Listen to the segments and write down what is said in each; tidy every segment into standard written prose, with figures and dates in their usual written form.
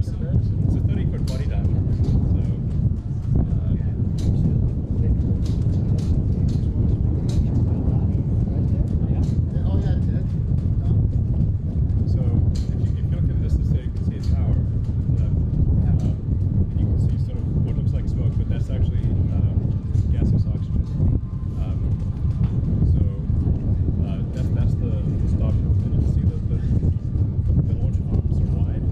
It's a 30-foot body diameter. So if you look at this display, you can see its power. And you can see sort of what looks like smoke, but that's actually gaseous oxygen. That's the Starship, and you can see the launch arms are wide.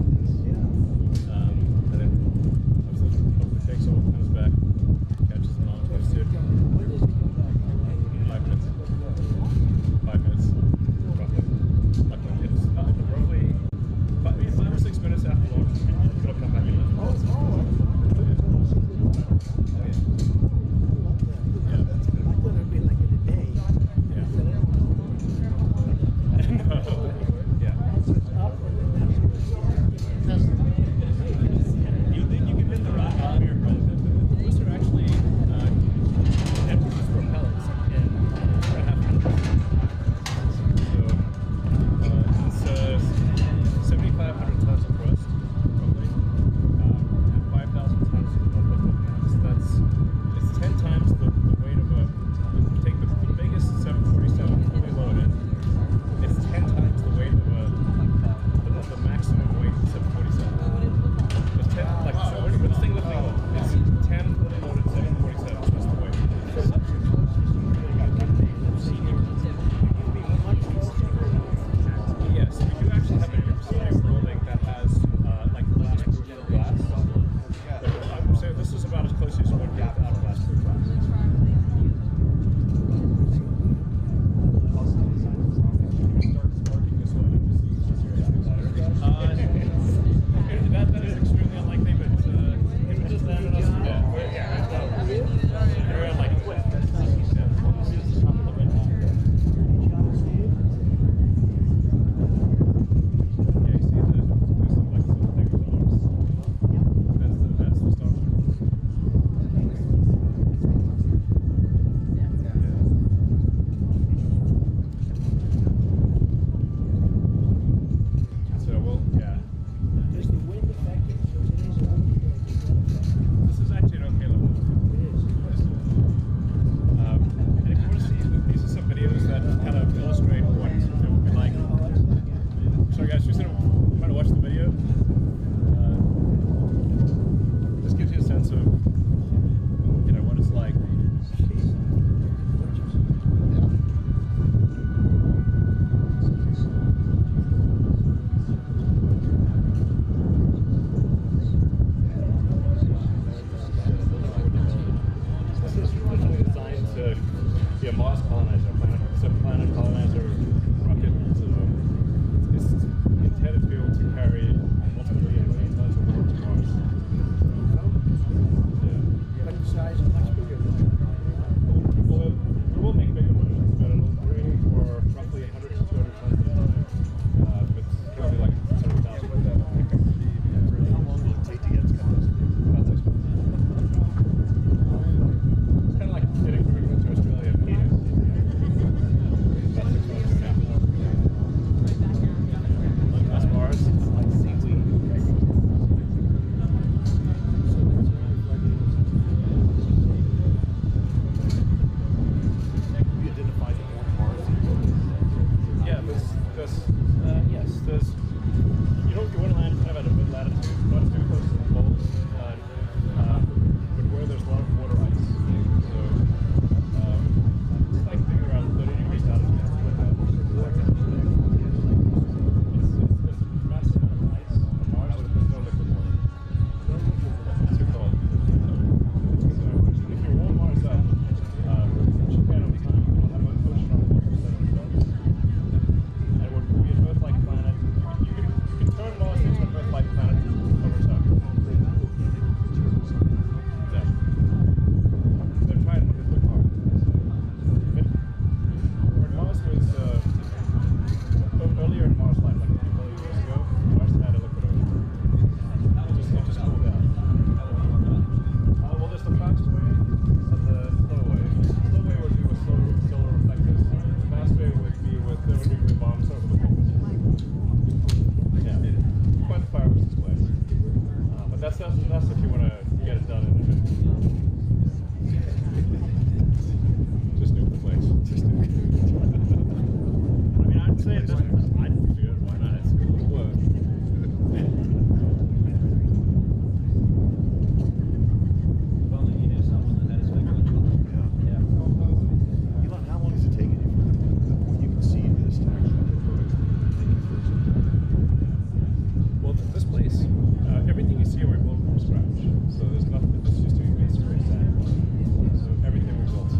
So there's nothing. It's just doing base space and so everything we built,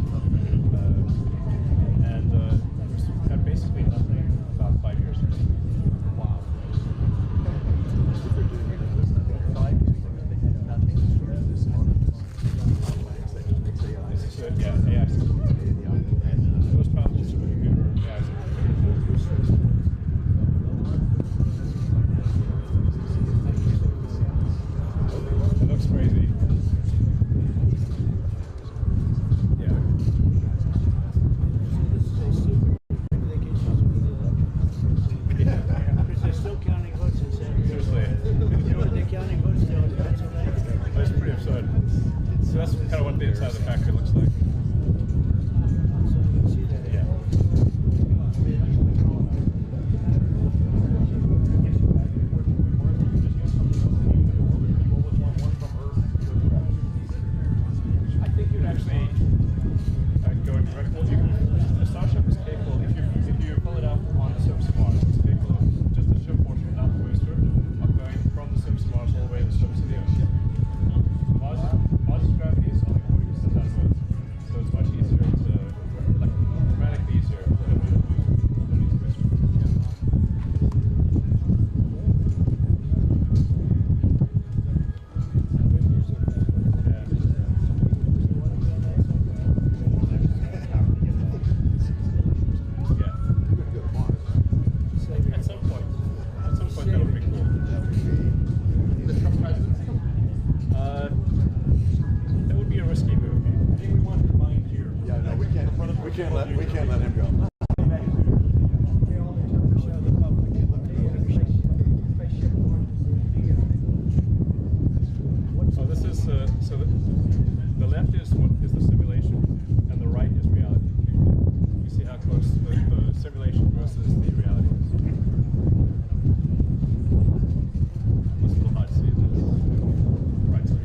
and we had basically nothing about 5 years ago. Wow. Yeah, AI. Most powerful supercomputer AI. It looks crazy. Yeah. Because they're still counting votes in San Diego. Seriously. You know what they're counting votes still in Pennsylvania? That's pretty absurd. So that's kind of what the inside of the factory looks like. So you can see that. Yeah. I think you'd actually go direct. Well, the Starship is capable, if you pull it up on the surface of Mars, it's capable of just the ship portion without the booster of going from the surface of Mars all the way to the surface of the Earth. Mars's gravity is only 40% out of Earth, so it's much easier to, like, dramatically easier to use the At some point that would be cool. That would be a risky move. I think we want to mine here. Yeah, no, we can't let him go. So this is so the left is what is the simulation, and the right is reality. You see how close the simulation versus the reality is. It's a little hard to see this. Right side.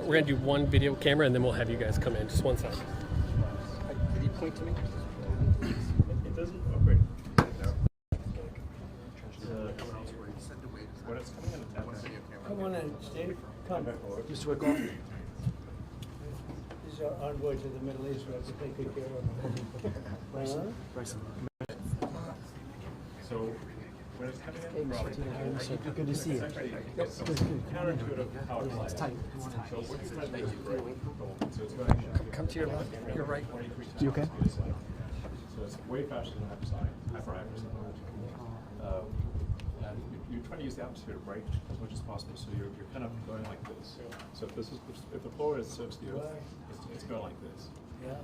We're gonna do one video camera and then we'll have you guys come in. Just one second. Can you point to me? It doesn't. Oh, great. When it's coming in at Come on in, Steve. Come. Mr. Wickle. These are envoys of the Middle East. We have to take good care of them. Bryson. So when it's coming in from Good to see you. it's counterintuitive how it flies. Tight. So what you're trying to do is break. So it's going Come to your left, your right. 23 times You okay? the speed of sound. So it's way faster than hypersound. And you're trying to use the atmosphere to break as much as possible. So you're kind of going like this. So if the floor is surface to the earth, it's going like this.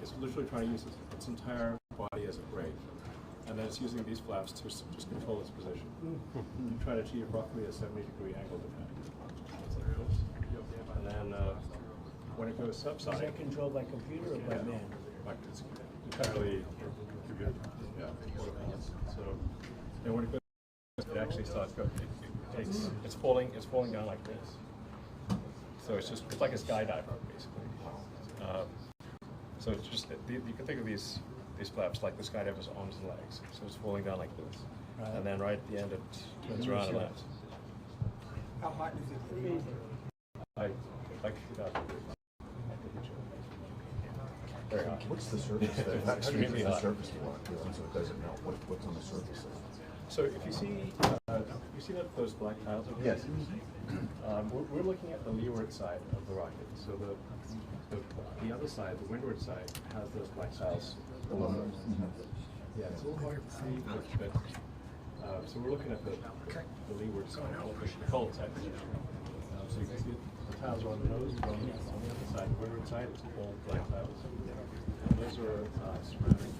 It's literally trying to use its entire body as a brake. And then it's using these flaps to just control its position. You try to achieve roughly a 70-degree angle depending. and then when it goes Is subsonic, that controlled by computer or by man? like it's entirely autonomous. So, and when it goes, it actually starts going. It's falling down like this. So it's like a skydiver basically. So it's just you can think of these flaps like the skydiver's arms and legs. So it's falling down like this, and then right at the end it turns around and lands. How hot is it? Like 2,000 degrees. Very hot. What's the surface? How do you Extremely use the hot. surface to work? So it doesn't melt. What's on the surface? So if you see those black tiles over Yes. there, we're looking at the leeward side of the rocket. So the other side, the windward side, has those black tiles below those. Yeah, it's a little hard to see, but so we're looking at the leeward side, the cold side. So you can see the tiles are on the nose, on the other side, the windward side, it's all black tiles. And those are surrounding.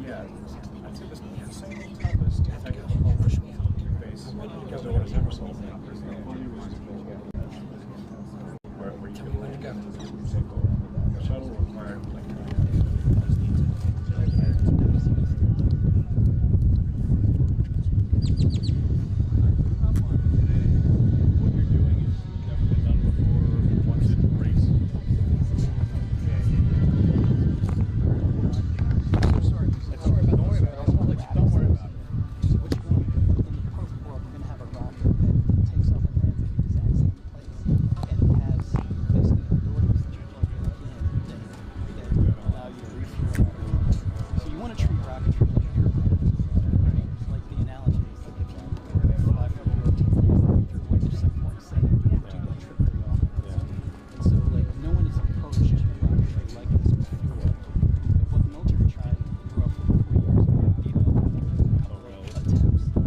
Yeah, I'd say this is the same toughest technical base because no one has ever solved that. Where you can the shuttle required like what you're doing is never been done before once it breaks. Don't worry about it. Don't worry about it. What you want in the perfect world, you're going to have a rocket that takes off and lands in the exact same place, and it has basically abilities that you plug in that allow you to refuel. So you want to treat rocketry like an airplane, right? Like the analogy is like if you fly from New York to way to just like 47, you do that trip very often. And so like no one has approached rocketry like this before. But what the military tried to grow up for 4 years ago, you know, a couple of attempts, and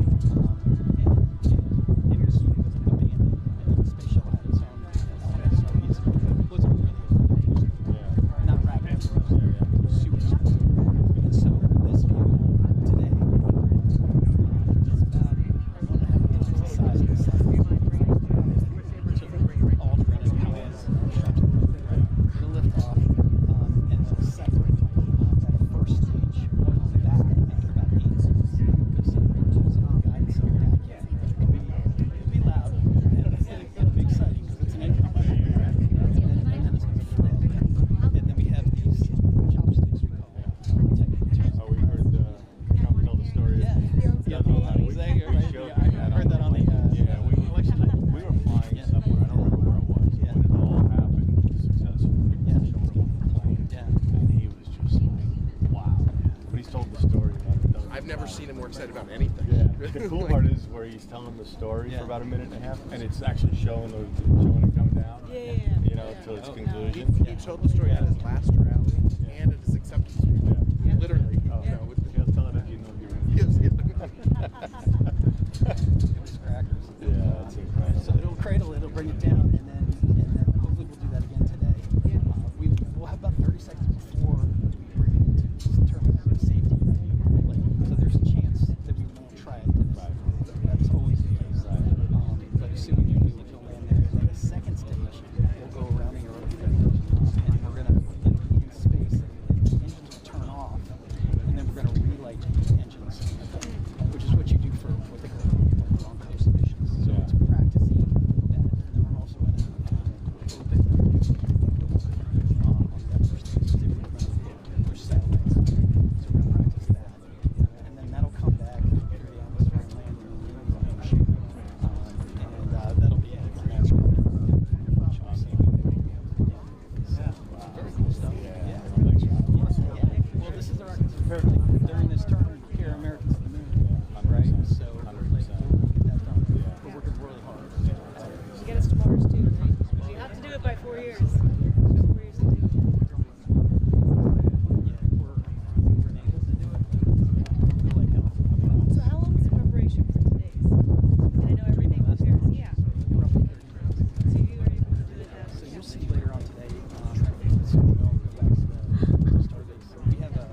Interest was abandoned, and then the space shuttle had its own, so it wasn't really not rapid, super small. And so this vehicle today is about 1.5 times the size of the sun. So all the red powers strapped to the motor, it'll lift off, and it'll separate. That first stage on the back, after about 8 seconds, go separate to some guidance on the back. It'll be loud, and it'll be exciting because it's an engine. And then it's going to flip. And then we have these chopsticks we call technical terms. Oh, we heard Trump tell the story. Yeah, exactly. Right. Yeah, I heard that on the. We were flying somewhere. I don't remember where it was. Yeah. When it all happened successfully. Yeah. Showed him on the plane. Yeah. And he was just like, wow. When he's told the story about it. I've never seen him more excited about anything. Yeah. The cool part is where he's telling the story Yeah. for about a minute and a half, and it's actually showing it come down. You know, till its conclusion. He told the story at his last rally and at his acceptance speech. Literally. Oh, You know, with he was telling it, you know, he ran. yes, It was crackers. Yeah, that's incredible. So it'll cradle it, it'll bring it down, and then hopefully we'll do that again today. We'll have about 30 seconds before we bring it into determine the safety. Like, so there's a chance that we won't try it. That's always the case. But assuming you do, you'll land there. And then the second stage, we'll go around the Earth, and we're going to get in space, and the engines will turn off, and then we're going to relight the engines, which is what you do for what they call long coast missions. So it's practicing that, and then we're also going to open on the upper stage. There's satellites, so we're going to practice that, and then that'll come back through the atmosphere and land in the ocean, and that'll be it. And that's very cool stuff. Yeah. Well, this is our during this term here, Americans to the moon, right? So like, we'll get that done. We're working really hard. To get us to Mars too, right? You have to do it by 4 years. 4 years to do it. Yeah, we're able to do it. We're like hell. So how long is the preparation for today's? And I know everything prepares. Yeah. Roughly 30 minutes. So you were able to do it that. So you'll see later on today, so we'll go back to the Starbase. We have a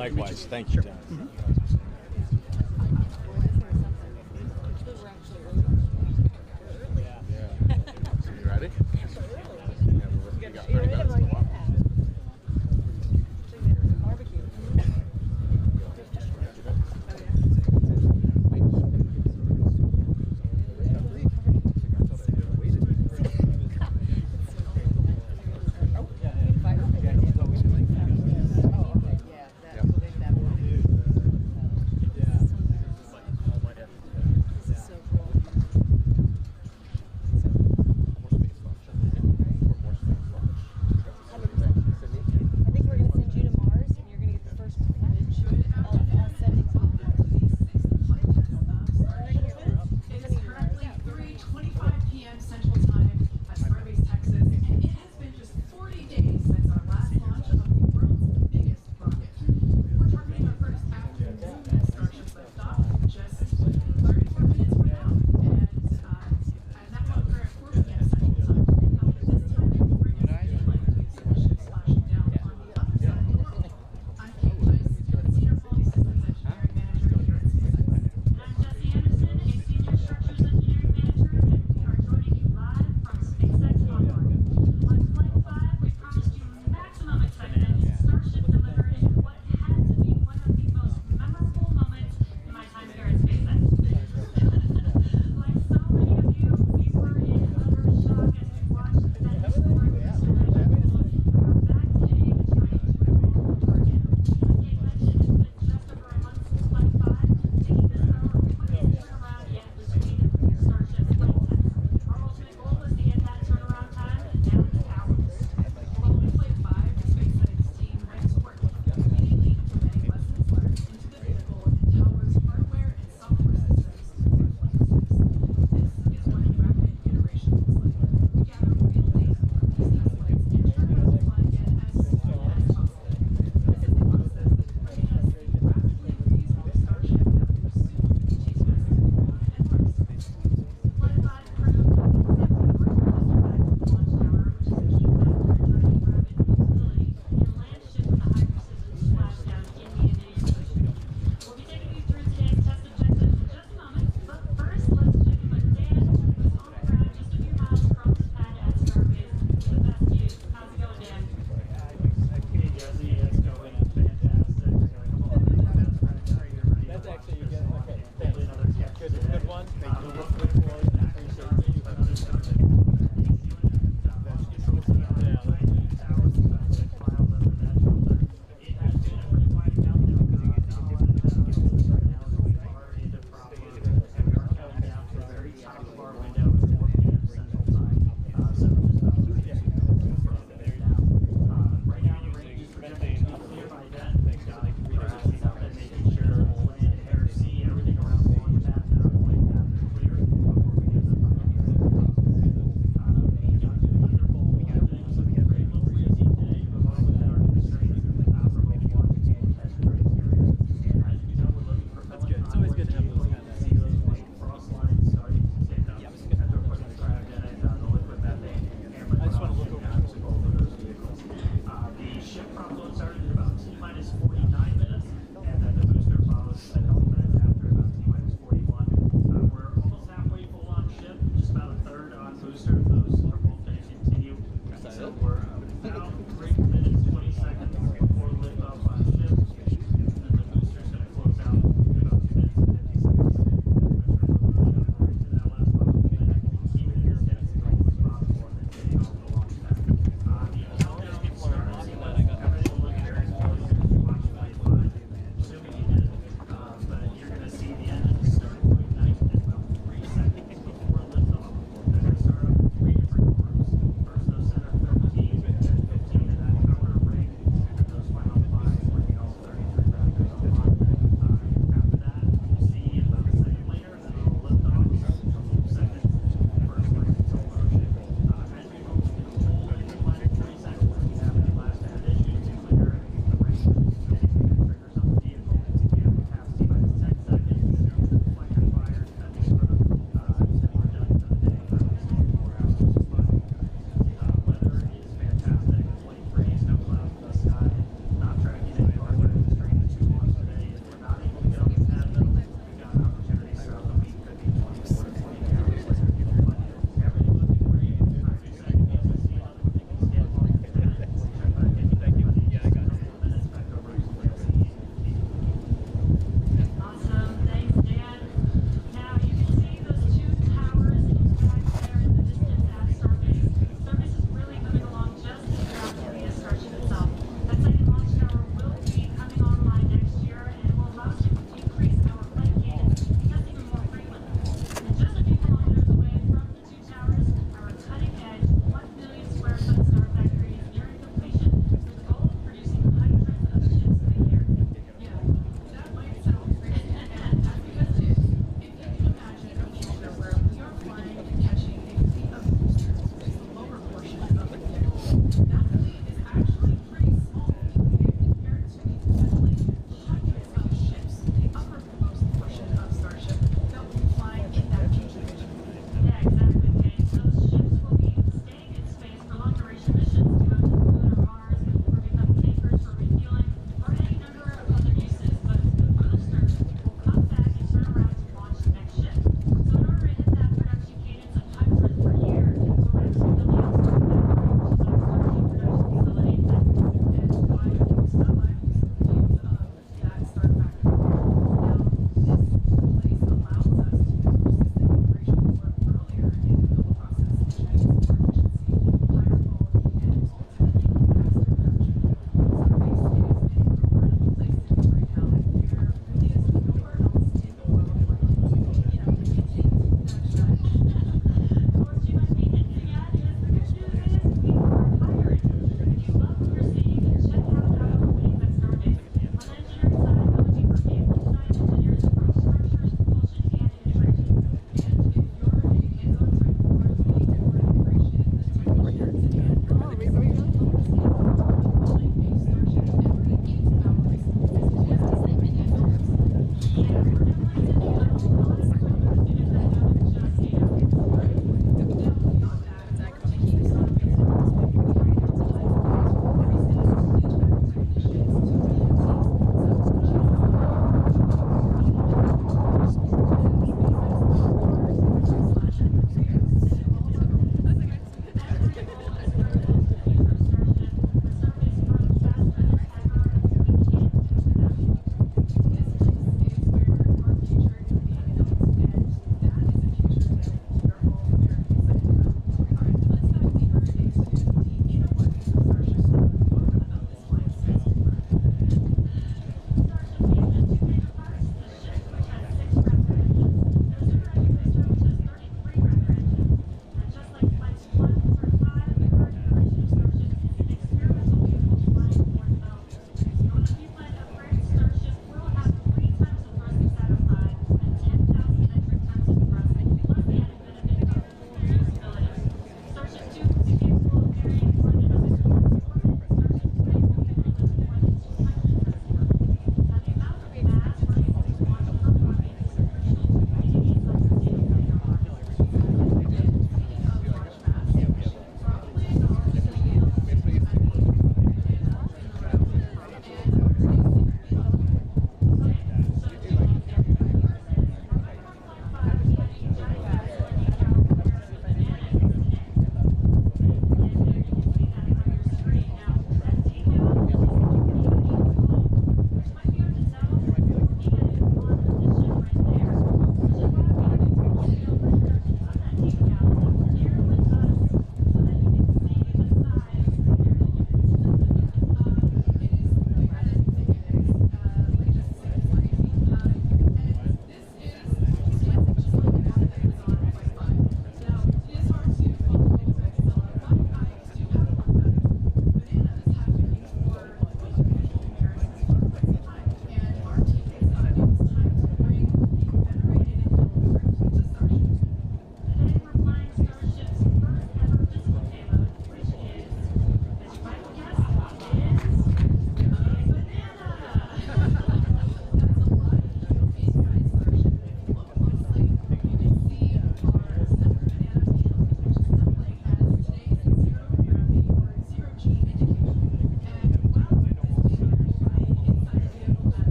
Likewise. Thank you, John. You ready? You got to like, yeah. Barbecue.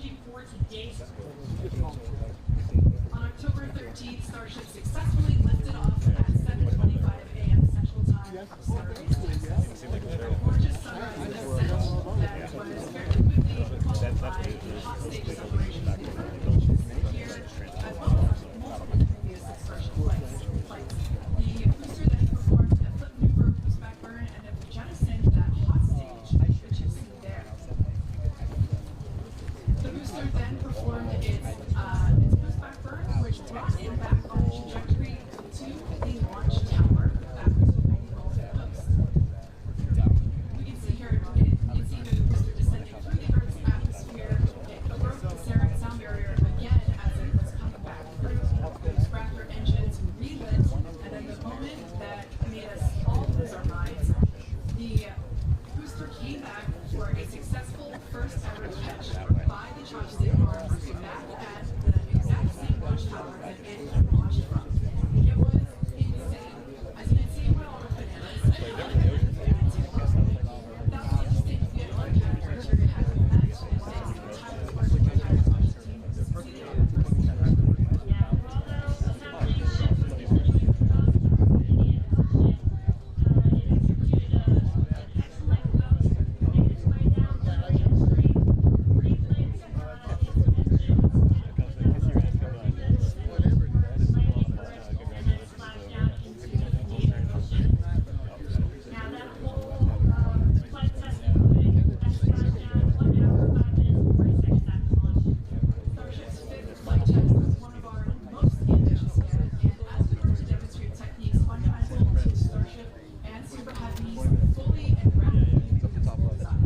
looking forward to day. On October 13th, Starship successfully lifted off at 7:25 a.m. Central Time. Gorgeous sunrise and Ascent that was very quickly followed by the hot stage celebration here, as well as multiple previous Starship flights. The booster then performed a flip maneuver, boost back burn, and then jettisoned that hot stage, which you see there. The booster then performed its boost back burn, which brought it back on the trajectory to the launch tower back to the Orbital post. We can see here, you can see the booster descending through the Earth's atmosphere. It broke the sound barrier again as it was coming back through. Those Raptor engines relit, and then the moment that made us all lose our minds, the booster came back for a successful first ever catch by the chopstick arms back at the exact same launch tower that it launched from. It was insane. As you can see, we're all bananas. That was interesting to get on criteria had been met, and the entire Starship team succeeded on the first attempt. Starship's fifth flight test was one of our most ambitious yet, and as we learned to demonstrate techniques fundamental to Starship and Super Heavy's fully and rapidly reusable design.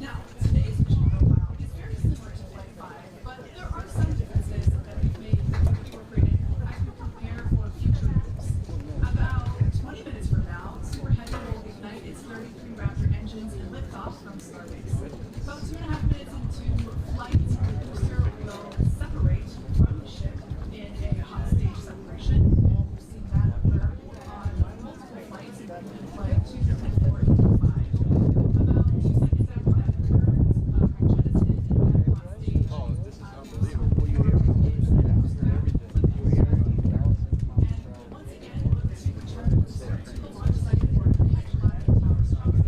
Now, today's mission profile is very similar to Flight 5, but there are some differences that we've made incorporated as we prepare for future moves. About 20 minutes from now, Super Heavy will ignite its 33 Raptor engines and lift off from Starbase. About 2.5 minutes into flight, the booster will separate from the ship in a hot stage separation. We've seen that occur on multiple flights, including Flight 2, 10, 4, and 5. About 2 seconds after that occurs, jettisoned in that hot stage. Once again, look to return to the launch site for a catch by the tower structure.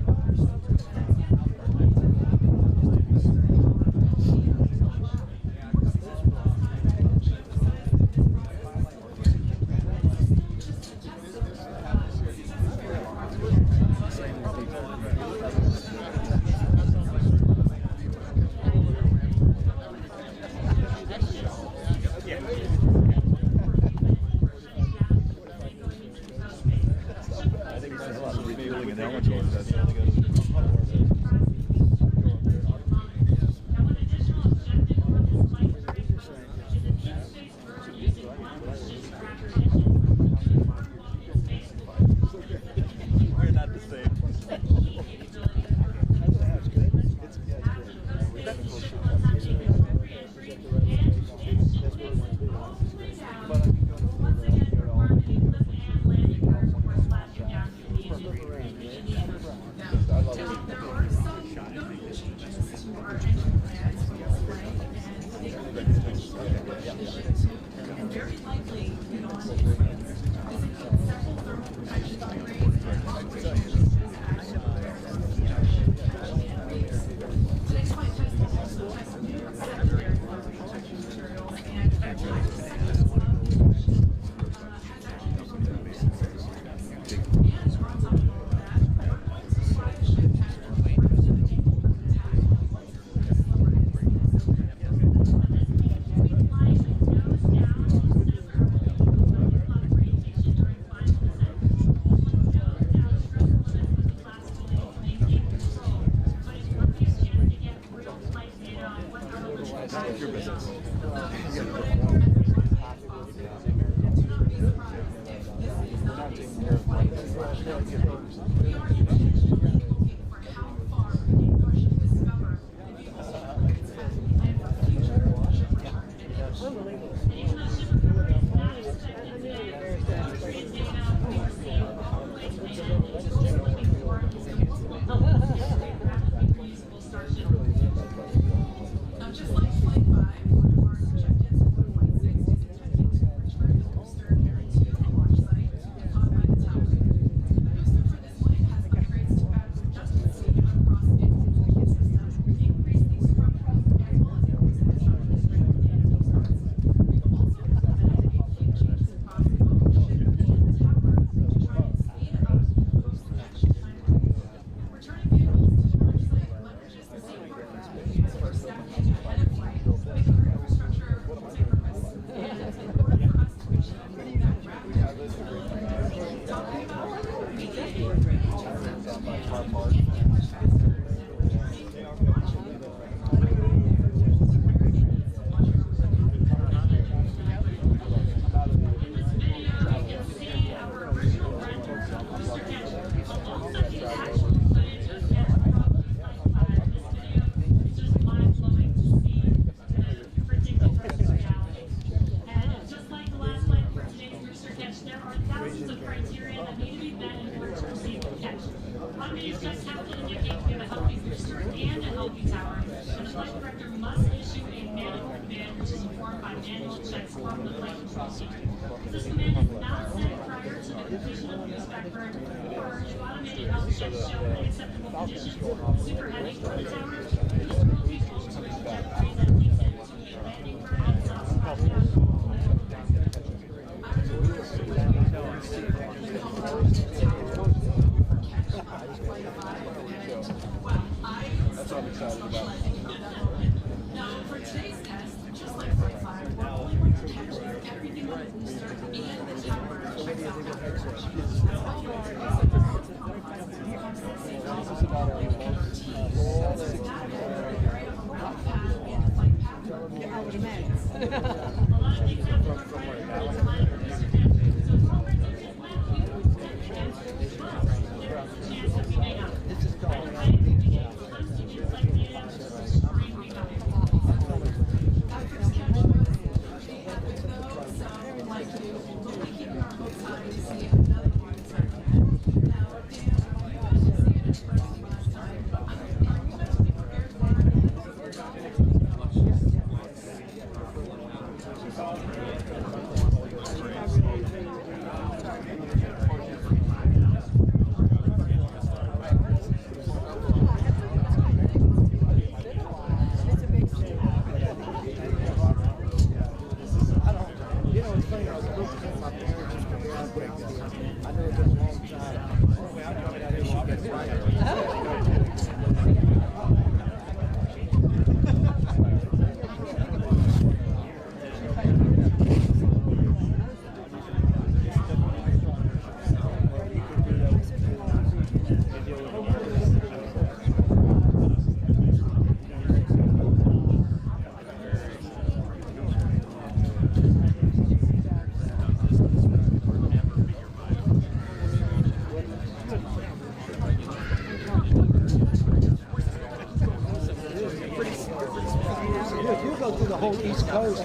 First step ahead of flight, making our infrastructure multi-purpose and order constitution that rapidly talking about You go through the whole East Coast.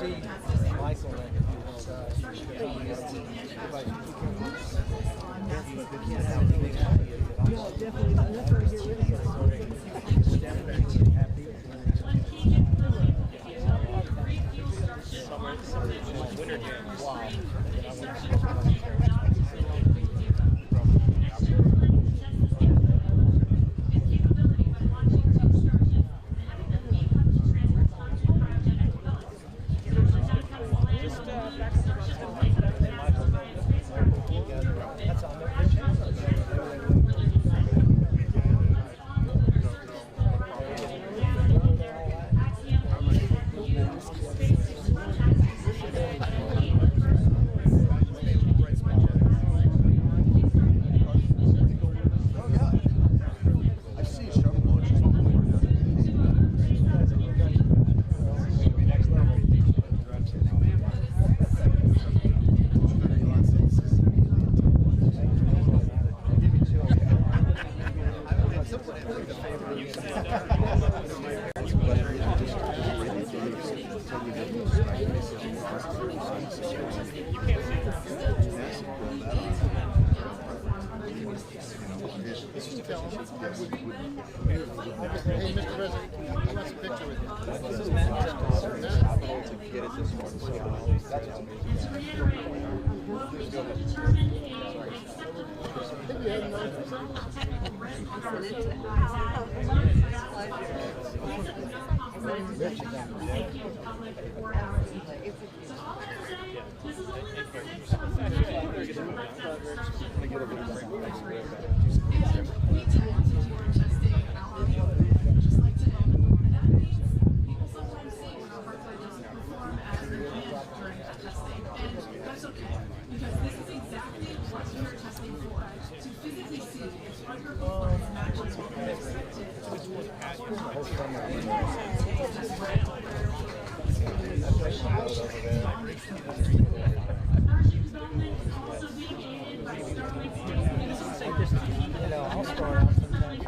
Steve, Michael, and no, definitely not. That's why I get rid of it. Definitely happy. That's on their I see a shuttle launch. Hey, Mr. President, he wants a picture with We tend to do our testing out in the open, just like today. People sometimes say our hardware doesn't perform as intended during testing, and that's okay, because this is exactly what we are testing for, to physically see if hardware performance matches what we expected. Starship development is also being aided by Starbase. I'll start out sometimes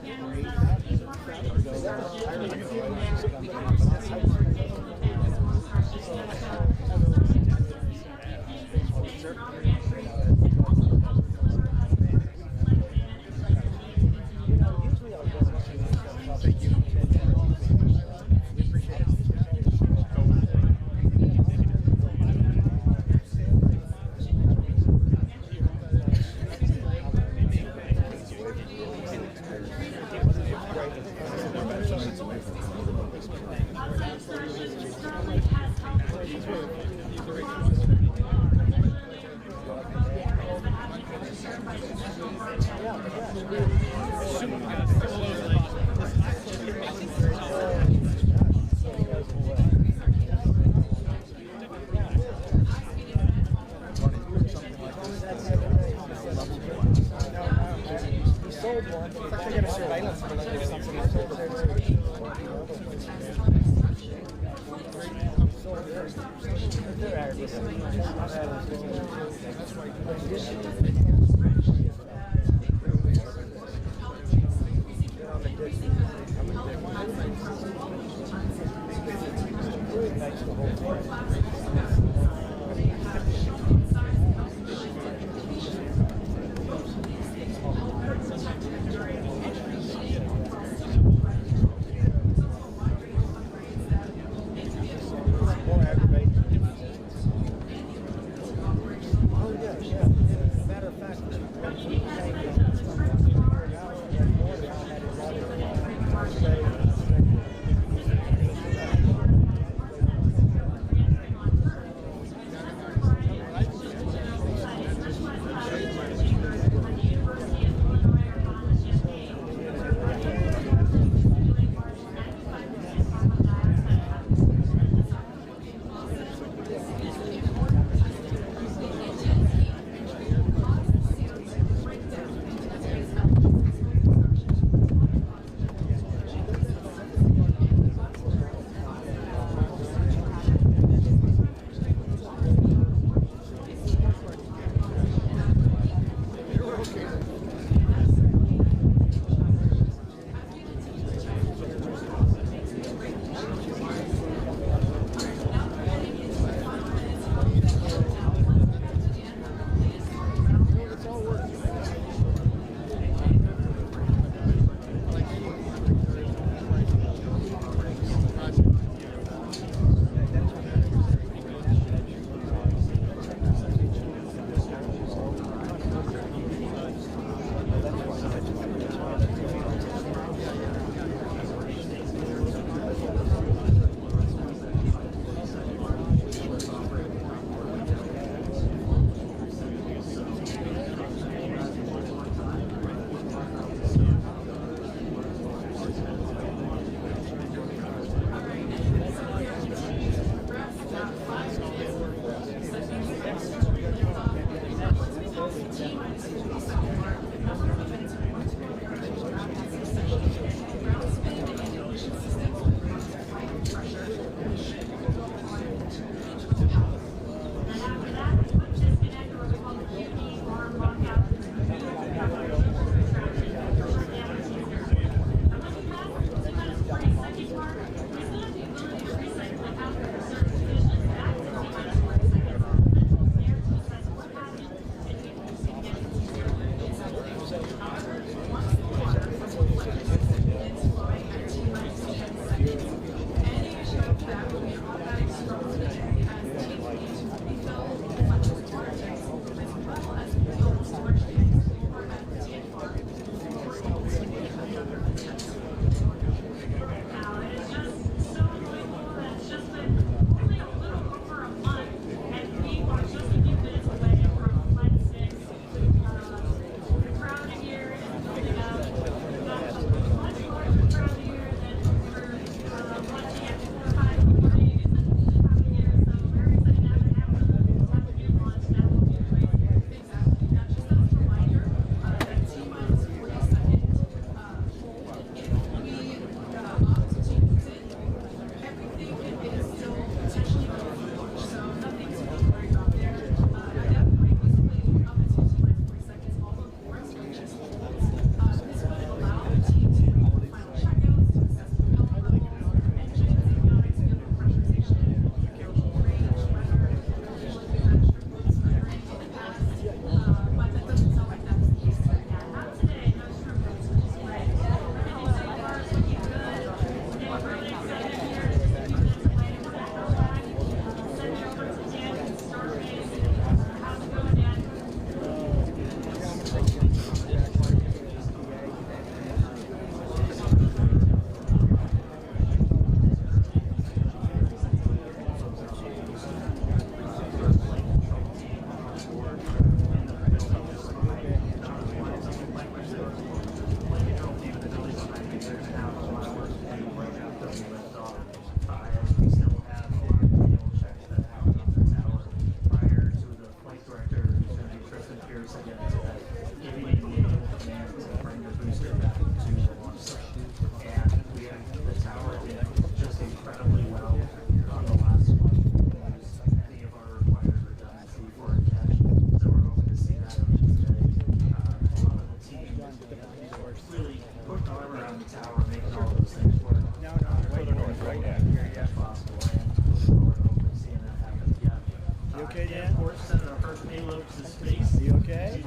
payload to space. You okay?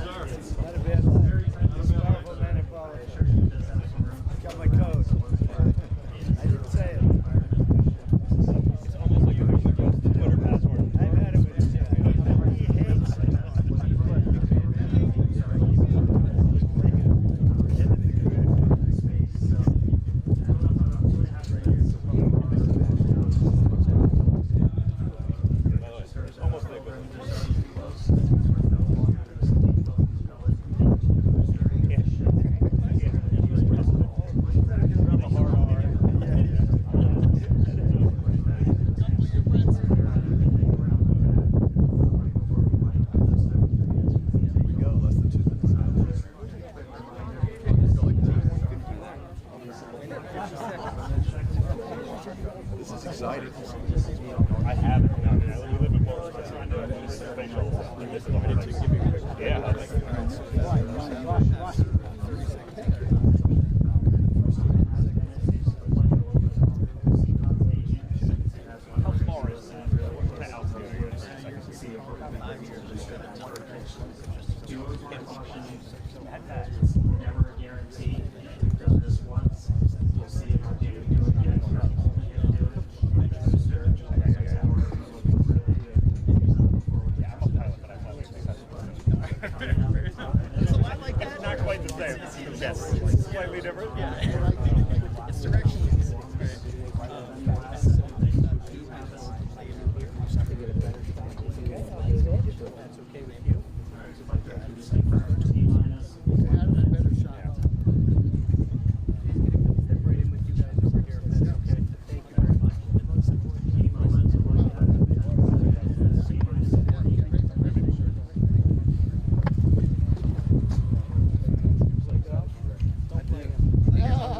Not a bad life. This powerful man in politics. Got my code. I didn't say it. It's almost like you have a Twitter password. I've had it with him. He hates it. Almost like This is exciting. I haven't. I mean, we live in Florida, so I know this is spatial. This is the whole thing. Yeah. How far is that? What kind of altitude are you at? Never a guarantee. You've done this once. You'll see if you do it again. You're going to do it. Yeah, I'm a pilot, but I fly with SpaceX. It's a lot like that. Not quite the same. Yes, slightly different. It's direction. Yeah.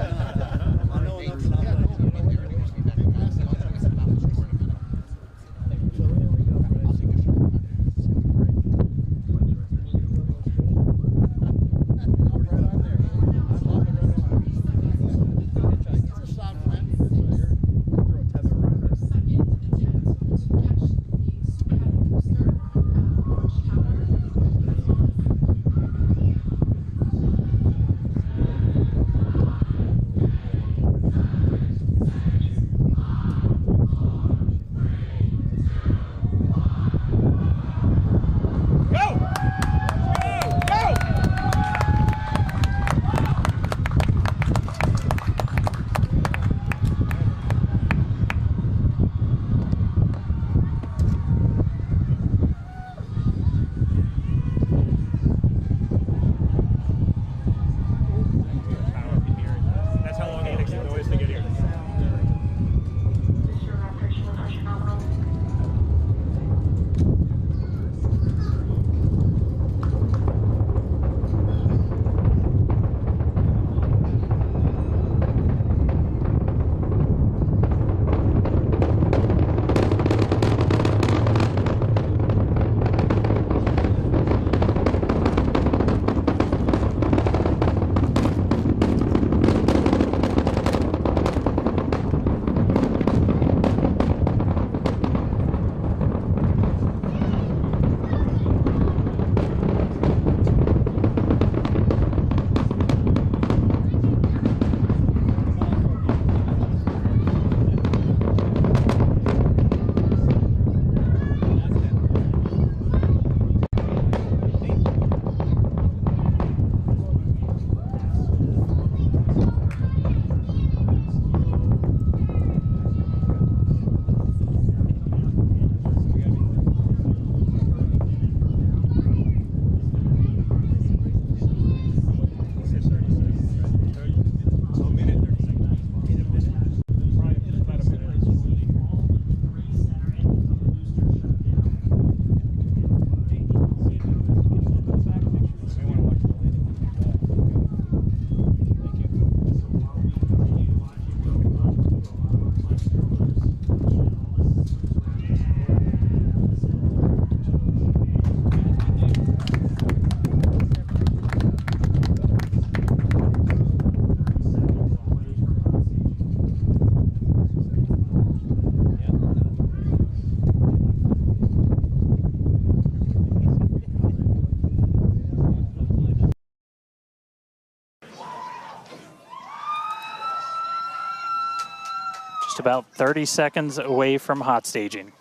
about 30 seconds away from hot staging.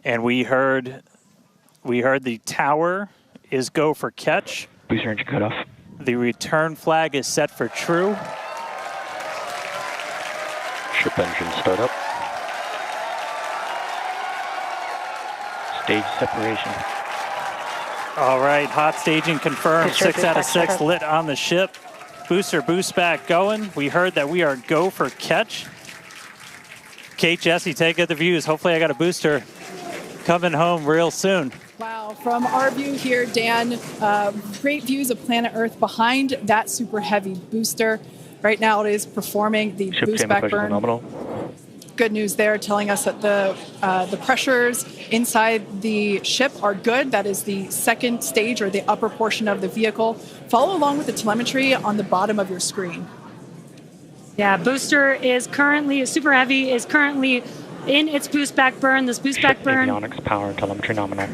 And we heard the tower is go for catch. Booster engine cut off. The return flag is set for true. Ship engine start up. Stage separation. All right, hot staging confirmed. 6 out of 6 lit on the ship. Booster boost back going. We heard that we are go for catch. Kate, Jesse, take out the views. Hopefully I got a booster coming home real soon. Wow, from our view here, Dan, great views of planet Earth behind that super heavy booster. Right now it is performing the Ship boost back burn. Phenomenal. Good news there, telling us that the pressures inside the ship are good. That is the second stage, or the upper portion of the vehicle. Follow along with the telemetry on the bottom of your screen. Yeah, booster is currently, super heavy is currently in its boost back burn. This boost back burn. Avionics power and telemetry nominal.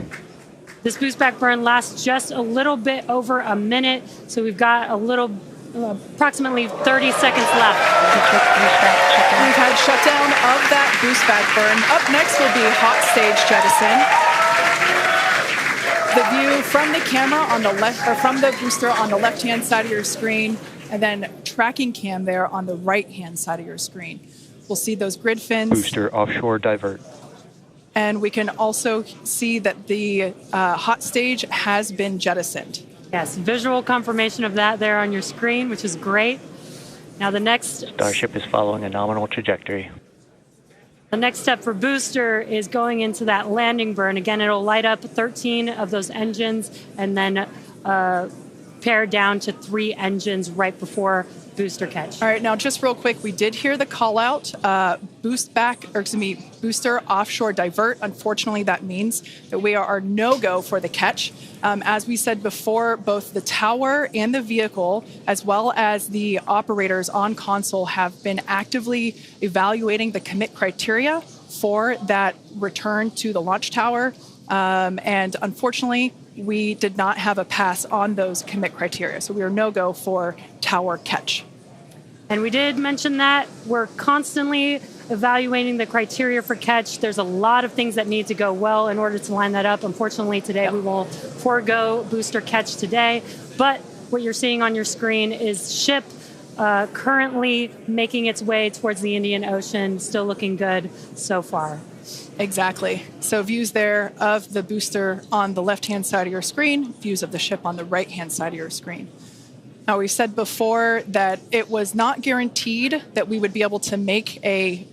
This boost back burn lasts just a little bit over a minute, so we've got a little, approximately 30 seconds left. We've had shutdown of that boost back burn. Up next will be hot stage jettison. The view from the camera on the left, or from the booster on the left-hand side of your screen, and then tracking cam there on the right-hand side of your screen. We'll see those grid fins. Booster offshore divert. And we can also see that the hot stage has been jettisoned. Yes, visual confirmation of that there on your screen, which is great. Now the next... Starship is following a nominal trajectory. The next step for booster is going into that landing burn. Again, it'll light up 13 of those engines and then pare down to 3 engines right before booster catch. All right, now just real quick, we did hear the call out, booster offshore divert. Unfortunately, that means that we are no-go for the catch. As we said before, both the tower and the vehicle, as well as the operators on console, have been actively evaluating the commit criteria for that return to the launch tower. And unfortunately, we did not have a pass on those commit criteria. So we are no-go for tower catch. And we did mention that we're constantly evaluating the criteria for catch. There's a lot of things that need to go well in order to line that up. Unfortunately, today we will forego booster catch today. But what you're seeing on your screen is ship currently making its way towards the Indian Ocean, still looking good so far. Exactly. So views there of the booster on the left-hand side of your screen, views of the ship on the right-hand side of your screen. Now, we said before that it was not guaranteed that we would be able to make a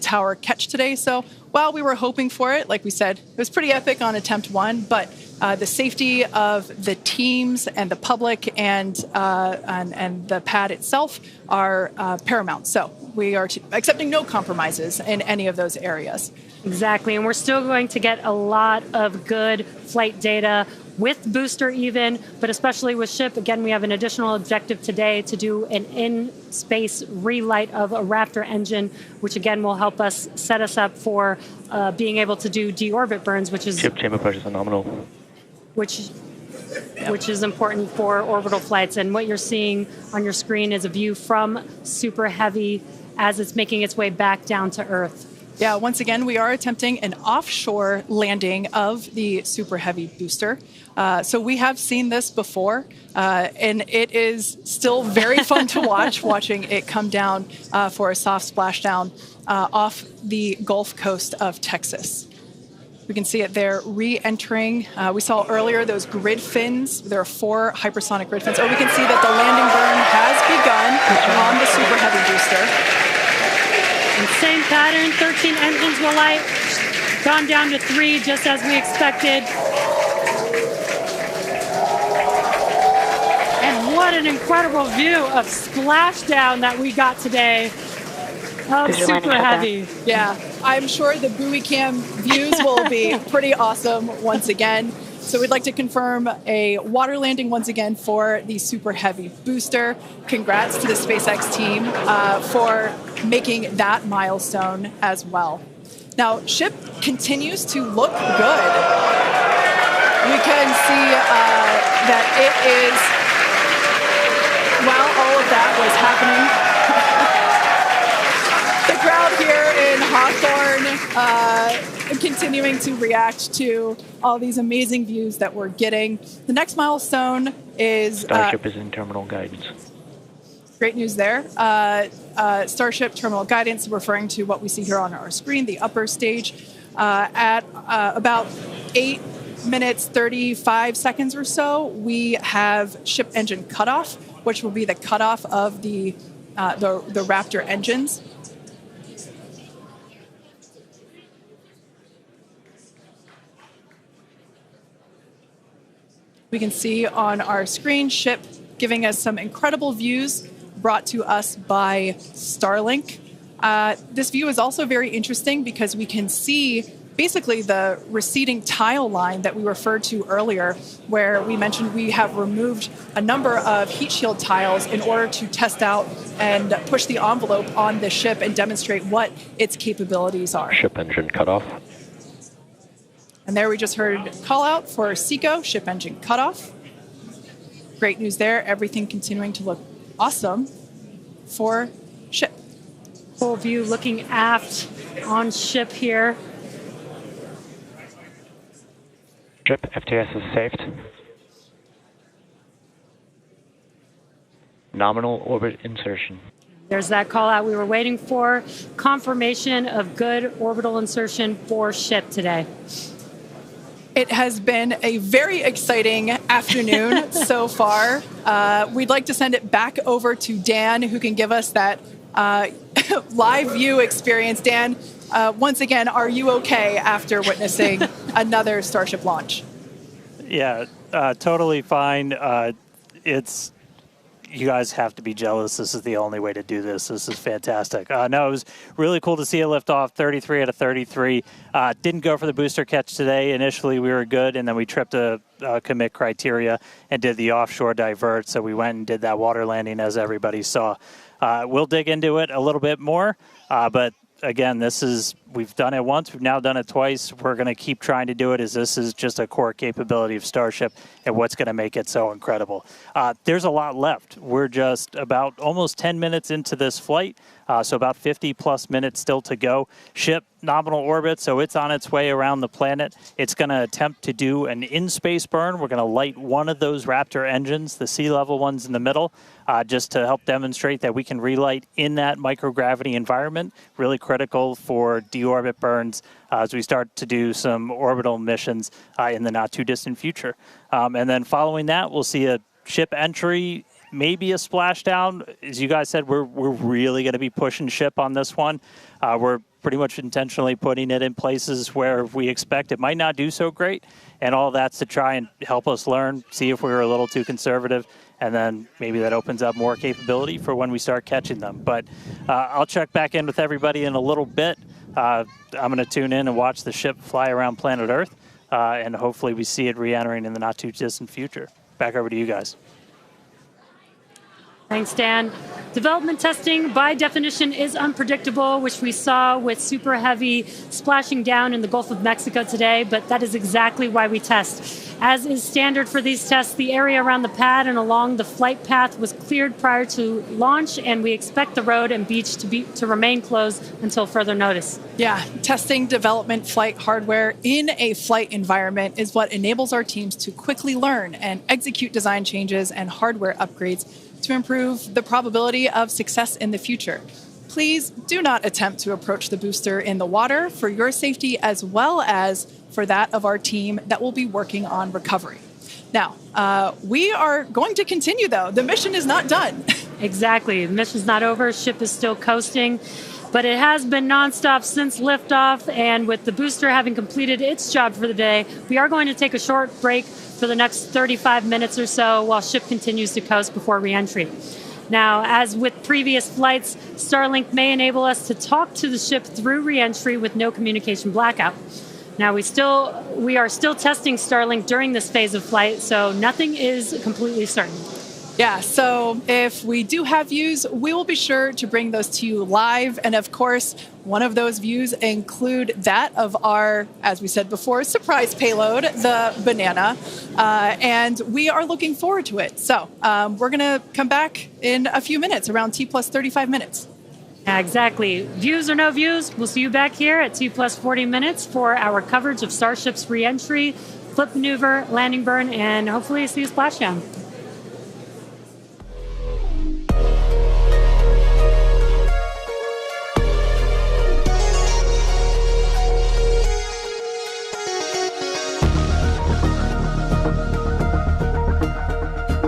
tower catch today. So while we were hoping for it, like we said, it was pretty epic on attempt 1, but the safety of the teams and the public and the pad itself are paramount. So we are accepting no compromises in any of those areas. Exactly, and we're still going to get a lot of good flight data with booster even, but especially with ship. Again, we have an additional objective today to do an in-space relight of a Raptor engine, which again will help us set us up for being able to do deorbit burns, which is... Ship chamber pressure is phenomenal. Which is important for orbital flights. And what you're seeing on your screen is a view from Super Heavy as it's making its way back down to Earth. Yeah, once again, we are attempting an offshore landing of the Super Heavy booster. So we have seen this before, and it is still very fun to watch, watching it come down for a soft splashdown off the Gulf Coast of Texas. We can see it there re-entering. We saw earlier those grid fins. There are 4 hypersonic grid fins. Or we can see that the landing burn has begun on the Super Heavy booster. And same pattern, 13 engines will light, gone down to 3 just as we expected. And what an incredible view of splashdown that we got today of Super Heavy. Yeah, I'm sure the buoy cam views will be pretty awesome once again. So we'd like to confirm a water landing once again for the Super Heavy booster. Congrats to the SpaceX team for making that milestone as well. Now, ship continues to look good. We can see that it is, while all of that was happening, the crowd here in Hawthorne continuing to react to all these amazing views that we're getting. The next milestone is... Starship is in terminal guidance. Great news there. Starship terminal guidance, referring to what we see here on our screen, the upper stage, at about 8 minutes 35 seconds or so, we have ship engine cutoff, which will be the cutoff of the Raptor engines. We can see on our screen ship giving us some incredible views brought to us by Starlink. This view is also very interesting because we can see basically the receding tile line that we referred to earlier, where we mentioned we have removed a number of heat shield tiles in order to test out and push the envelope on the ship and demonstrate what its capabilities are. Ship engine cutoff. And there we just heard call out for SECO, ship engine cutoff. Great news there. Everything continuing to look awesome for ship. Full view looking aft on ship here. Ship FTS is saved. Nominal orbit insertion. There's that call out we were waiting for. Confirmation of good orbital insertion for ship today. It has been a very exciting afternoon so far. We'd like to send it back over to Dan, who can give us that live view experience. Dan, once again, are you okay after witnessing another Starship launch? Yeah, totally fine. You guys have to be jealous. This is the only way to do this. This is fantastic. No, it was really cool to see it lift off 33 out of 33. Didn't go for the booster catch today. Initially, we were good, and then we tripped a commit criteria and did the offshore divert. So we went and did that water landing, as everybody saw. We'll dig into it a little bit more, but again, we've done it once, we've now done it twice. We're going to keep trying to do it, as this is just a core capability of Starship and what's going to make it so incredible. There's a lot left. We're just about almost 10 minutes into this flight, so about 50 plus minutes still to go. Ship nominal orbit, so it's on its way around the planet. It's going to attempt to do an in-space burn. We're going to light one of those Raptor engines, the sea level ones in the middle, just to help demonstrate that we can relight in that microgravity environment. Really critical for deorbit burns as we start to do some orbital missions in the not too distant future. And then following that, we'll see a ship entry, maybe a splashdown. As you guys said, we're really going to be pushing ship on this one. We're pretty much intentionally putting it in places where we expect it might not do so great, and all that's to try and help us learn, see if we were a little too conservative, and then maybe that opens up more capability for when we start catching them. But I'll check back in with everybody in a little bit. I'm going to tune in and watch the ship fly around planet Earth, and hopefully we see it re-entering in the not too distant future. Back over to you guys. Thanks, Dan. Development testing, by definition, is unpredictable, which we saw with Super Heavy splashing down in the Gulf of Mexico today, but that is exactly why we test. As is standard for these tests, the area around the pad and along the flight path was cleared prior to launch, and we expect the road and beach to remain closed until further notice. Yeah, testing development flight hardware in a flight environment is what enables our teams to quickly learn and execute design changes and hardware upgrades to improve the probability of success in the future. Please do not attempt to approach the booster in the water for your safety as well as for that of our team that will be working on recovery. Now, we are going to continue, though. The mission is not done. Exactly. The mission's not over. Ship is still coasting. But it has been nonstop since liftoff, and with the booster having completed its job for the day, we are going to take a short break for the next 35 minutes or so while ship continues to coast before re-entry. Now, as with previous flights, Starlink may enable us to talk to the ship through re-entry with no communication blackout. Now we are still testing Starlink during this phase of flight, so nothing is completely certain. Yeah, so if we do have views, we will be sure to bring those to you live. And of course, one of those views include that of our, as we said before, surprise payload, the Banana. And we are looking forward to it. So we're going to come back in a few minutes, around T plus 35 minutes. Yeah, exactly. Views or no views, we'll see you back here at T plus 40 minutes for our coverage of Starship's re-entry, flip maneuver, landing burn, and hopefully see a splashdown.